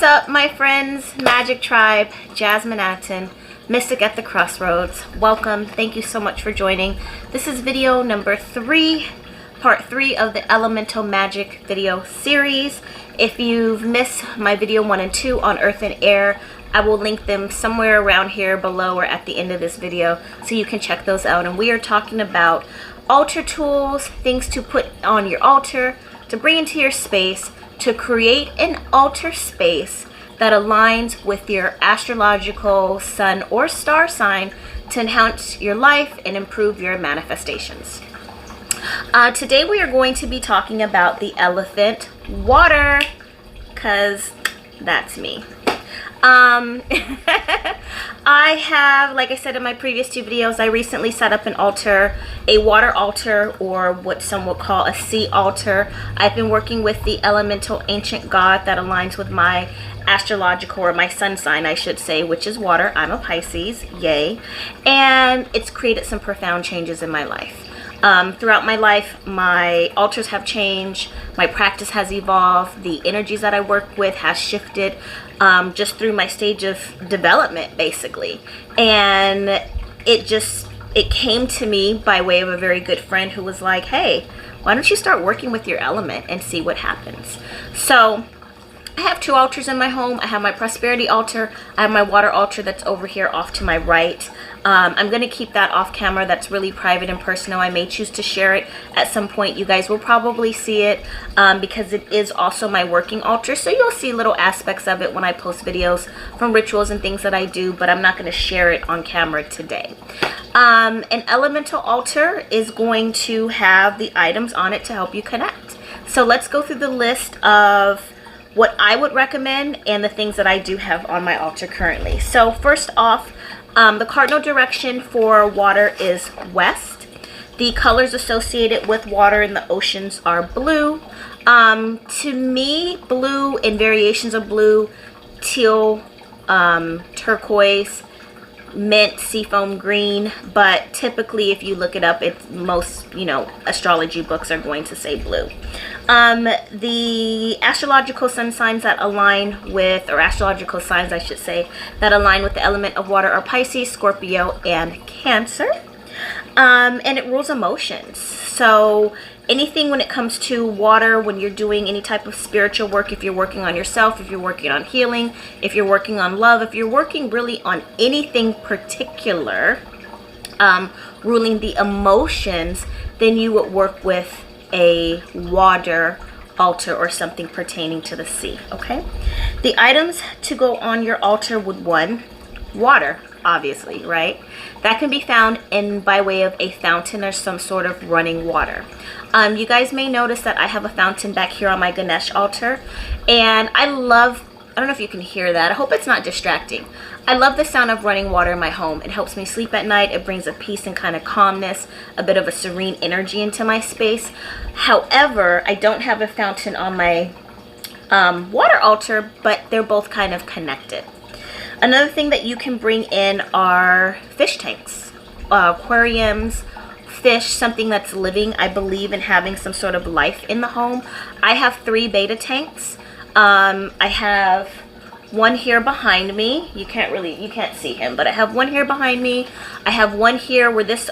up, my friends, Magic Tribe, Jasmine Atten, Mystic at the Crossroads? Welcome. Thank you so much for joining. This is video number 3, part 3 of the Elemental Magic video series. If you've missed my video 1 and 2 on Earth and Air, I will link them somewhere around here below or at the end of this video so you can check those out. And we are talking about altar tools, things to put on your altar, to bring into your space, to create an altar space that aligns with your astrological sun or star sign to enhance your life and improve your manifestations. Today we are going to be talking about the elephant water, because that's me. I have, like I said in my previous 2 videos, I recently set up an altar, a water altar, or what some would call a sea altar. I've been working with the elemental ancient god that aligns with my astrological, or my sun sign I should say, which is water. I'm a Pisces, yay. And it's created some profound changes in my life. Throughout my life, my altars have changed, my practice has evolved, the energies that I work with has shifted just through my stage of development, basically. And it came to me by way of a very good friend who was like, hey, why don't you start working with your element and see what happens? So I have 2 altars in my home. I have my prosperity altar. I have my water altar that's over here off to my right. I'm going to keep that off camera. That's really private and personal. I may choose to share it at some point. You guys will probably see it because it is also my working altar. So you'll see little aspects of it when I post videos from rituals and things that I do, but I'm not going to share it on camera today. An elemental altar is going to have the items on it to help you connect. So let's go through the list of what I would recommend and the things that I do have on my altar currently. So first off, the cardinal direction for water is west. The colors associated with water in the oceans are blue. To me, blue and variations of blue, teal, turquoise, mint, seafoam green, but typically if you look it up, it's most, astrology books are going to say blue. The astrological sun signs that align with, or astrological signs I should say, that align with the element of water are Pisces, Scorpio, and Cancer. And it rules emotions. So anything when it comes to water, when you're doing any type of spiritual work, if you're working on yourself, if you're working on healing, if you're working on love, if you're working really on anything particular, ruling the emotions, then you would work with a water altar or something pertaining to the sea, okay? The items to go on your altar would, 1, water, obviously, right? That can be found in by way of a fountain or some sort of running water. You guys may notice that I have a fountain back here on my Ganesh altar, and I don't know if you can hear that. I hope it's not distracting. I love the sound of running water in my home. It helps me sleep at night. It brings a peace and kind of calmness, a bit of a serene energy into my space. However, I don't have a fountain on my water altar, but they're both kind of connected. Another thing that you can bring in are fish tanks, aquariums, fish, something that's living. I believe in having some sort of life in the home. I have 3 beta tanks. I have 1 here behind me. You can't see him, but I have 1 here behind me. I have 1 here where this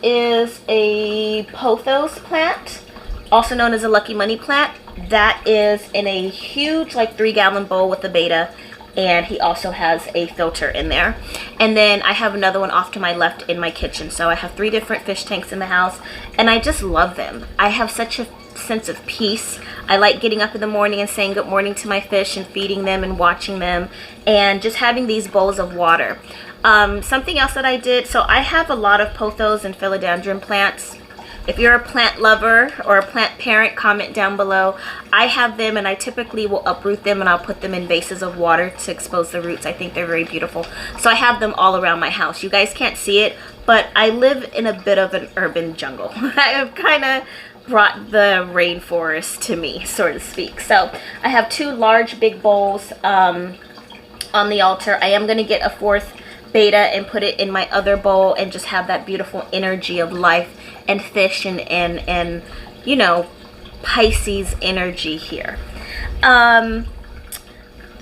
is a pothos plant, also known as a lucky money plant. That is in a huge, like 3-gallon bowl with a beta, and he also has a filter in there. And then I have another one off to my left in my kitchen. So I have 3 different fish tanks in the house, and I just love them. I have such a sense of peace. I like getting up in the morning and saying good morning to my fish and feeding them and watching them and just having these bowls of water. Something else that I did, so I have a lot of pothos and philodendron plants. If you're a plant lover or a plant parent, comment down below. I have them, and I typically will uproot them and I'll put them in vases of water to expose the roots. I think they're very beautiful. So I have them all around my house. You guys can't see it, but I live in a bit of an urban jungle. I have kind of brought the rainforest to me, so to speak. So I have 2 large big bowls on the altar. I am going to get a 4th beta and put it in my other bowl and just have that beautiful energy of life and fish and Pisces energy here.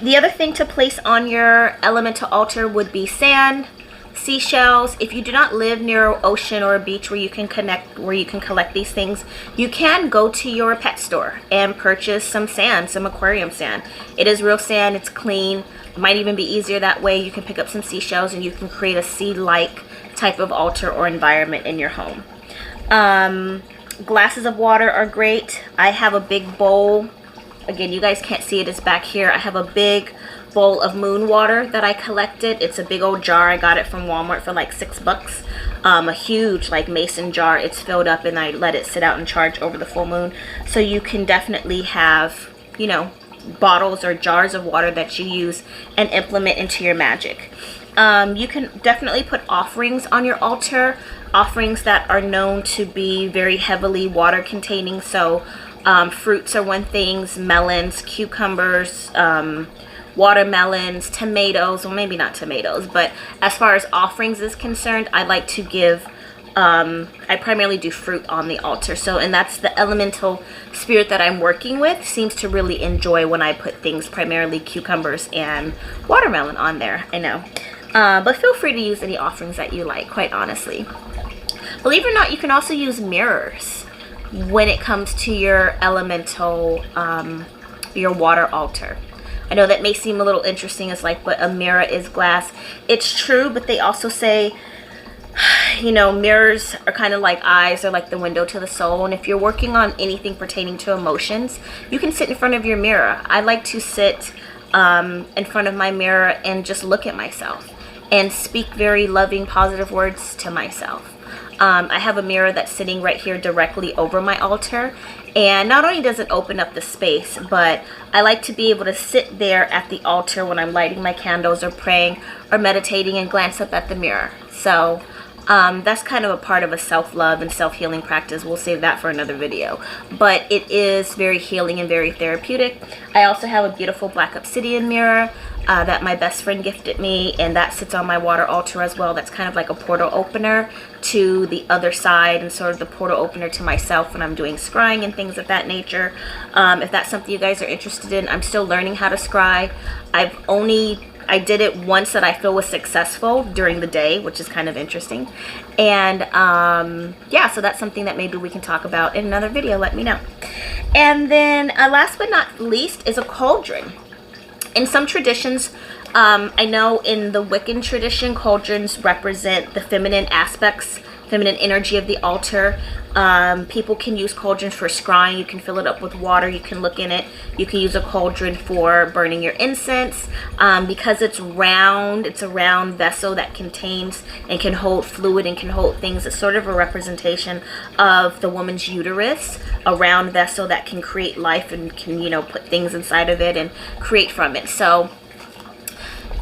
The other thing to place on your elemental altar would be sand, seashells. If you do not live near an ocean or a beach where you can collect these things, you can go to your pet store and purchase some sand, some aquarium sand. It is real sand, it's clean. It might even be easier that way. You can pick up some seashells and you can create a sea-like type of altar or environment in your home. Glasses of water are great. I have a big bowl. Again, you guys can't see it, it's back here. I have a big bowl of moon water that I collected. It's a big old jar. I got it from Walmart for like $6. A huge like mason jar. It's filled up and I let it sit out and charge over the full moon. So you can definitely have, you know, bottles or jars of water that you use and implement into your magic. You can definitely put offerings on your altar. Offerings that are known to be very heavily water containing. So fruits are one thing, melons, cucumbers, watermelons, tomatoes. Well, maybe not tomatoes, but as far as offerings is concerned, I like to give, I primarily do fruit on the altar. So, and that's the elemental spirit that I'm working with seems to really enjoy when I put things, primarily cucumbers and watermelon on there. I know. But feel free to use any offerings that you like, quite honestly. Believe it or not, you can also use mirrors when it comes to your elemental, your water altar. I know that may seem a little interesting. It's like, but a mirror is glass. It's true, but they also say, you know, mirrors are kind of like eyes. They're like the window to the soul. And if you're working on anything pertaining to emotions, you can sit in front of your mirror. I like to sit in front of my mirror and just look at myself and speak very loving, positive words to myself. I have a mirror that's sitting right here directly over my altar, and not only does it open up the space, but I like to be able to sit there at the altar when I'm lighting my candles or praying or meditating and glance up at the mirror. So that's kind of a part of a self-love and self-healing practice. We'll save that for another video, but it is very healing and very therapeutic. I also have a beautiful black obsidian mirror that my best friend gifted me, and that sits on my water altar as well. That's kind of like a portal opener to the other side and sort of the portal opener to myself when I'm doing scrying and things of that nature. If that's something you guys are interested in, I'm still learning how to scry. I did it once that I feel was successful during the day, which is kind of interesting. And yeah, so that's something that maybe we can talk about in another video. Let me know. And then last but not least is a cauldron. In some traditions, I know in the Wiccan tradition, cauldrons represent the feminine aspects, feminine energy of the altar. People can use cauldrons for scrying. You can fill it up with water. You can look in it. You can use a cauldron for burning your incense. Because it's round, it's a round vessel that contains and can hold fluid and can hold things. It's sort of a representation of the woman's uterus, a round vessel that can create life and can, you know, put things inside of it and create from it. So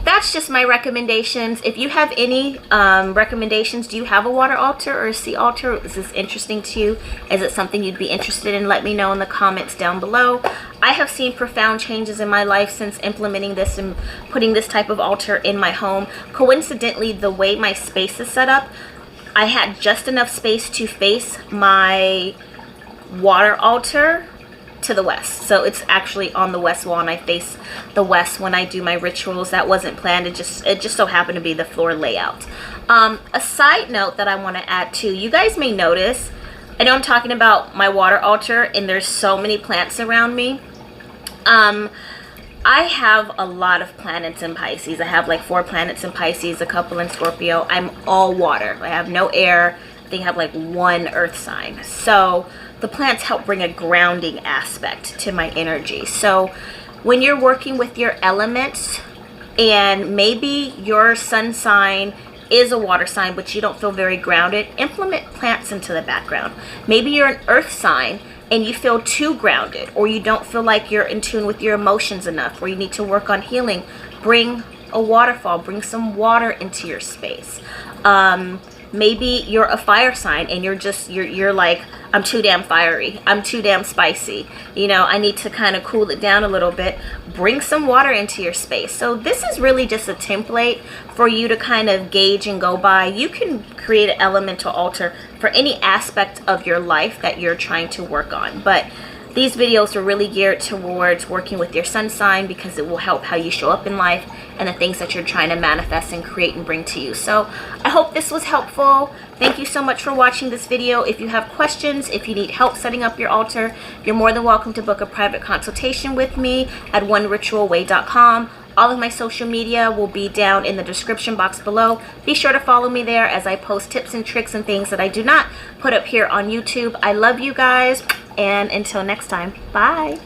that's just my recommendations. If you have any recommendations, do you have a water altar or a sea altar? Is this interesting to you? Is it something you'd be interested in? Let me know in the comments down below. I have seen profound changes in my life since implementing this and putting this type of altar in my home. Coincidentally, the way my space is set up, I had just enough space to face my water altar to the west. So it's actually on the west wall and I face the west when I do my rituals. That wasn't planned. It just so happened to be the floor layout. A side note that I want to add too, you guys may notice, I know I'm talking about my water altar and there's so many plants around me. I have a lot of planets in Pisces. I have like 4 planets in Pisces, a couple in Scorpio. I'm all water. I have no air. I think I have like 1 earth sign. So the plants help bring a grounding aspect to my energy. So when you're working with your elements and maybe your sun sign is a water sign but you don't feel very grounded, implement plants into the background. Maybe you're an earth sign and you feel too grounded, or you don't feel like you're in tune with your emotions enough, or you need to work on healing, bring a waterfall, bring some water into your space. Maybe you're a fire sign and you're like, I'm too damn fiery, I'm too damn spicy, you know, I need to kind of cool it down a little bit. Bring some water into your space. So this is really just a template for you to kind of gauge and go by. You can create an elemental altar for any aspect of your life that you're trying to work on, but these videos are really geared towards working with your sun sign because it will help how you show up in life and the things that you're trying to manifest and create and bring to you. So I hope this was helpful. Thank you so much for watching this video. If you have questions, if you need help setting up your altar, you're more than welcome to book a private consultation with me at oneritualway.com. All of my social media will be down in the description box below. Be sure to follow me there as I post tips and tricks and things that I do not put up here on YouTube. I love you guys, and until next time, bye.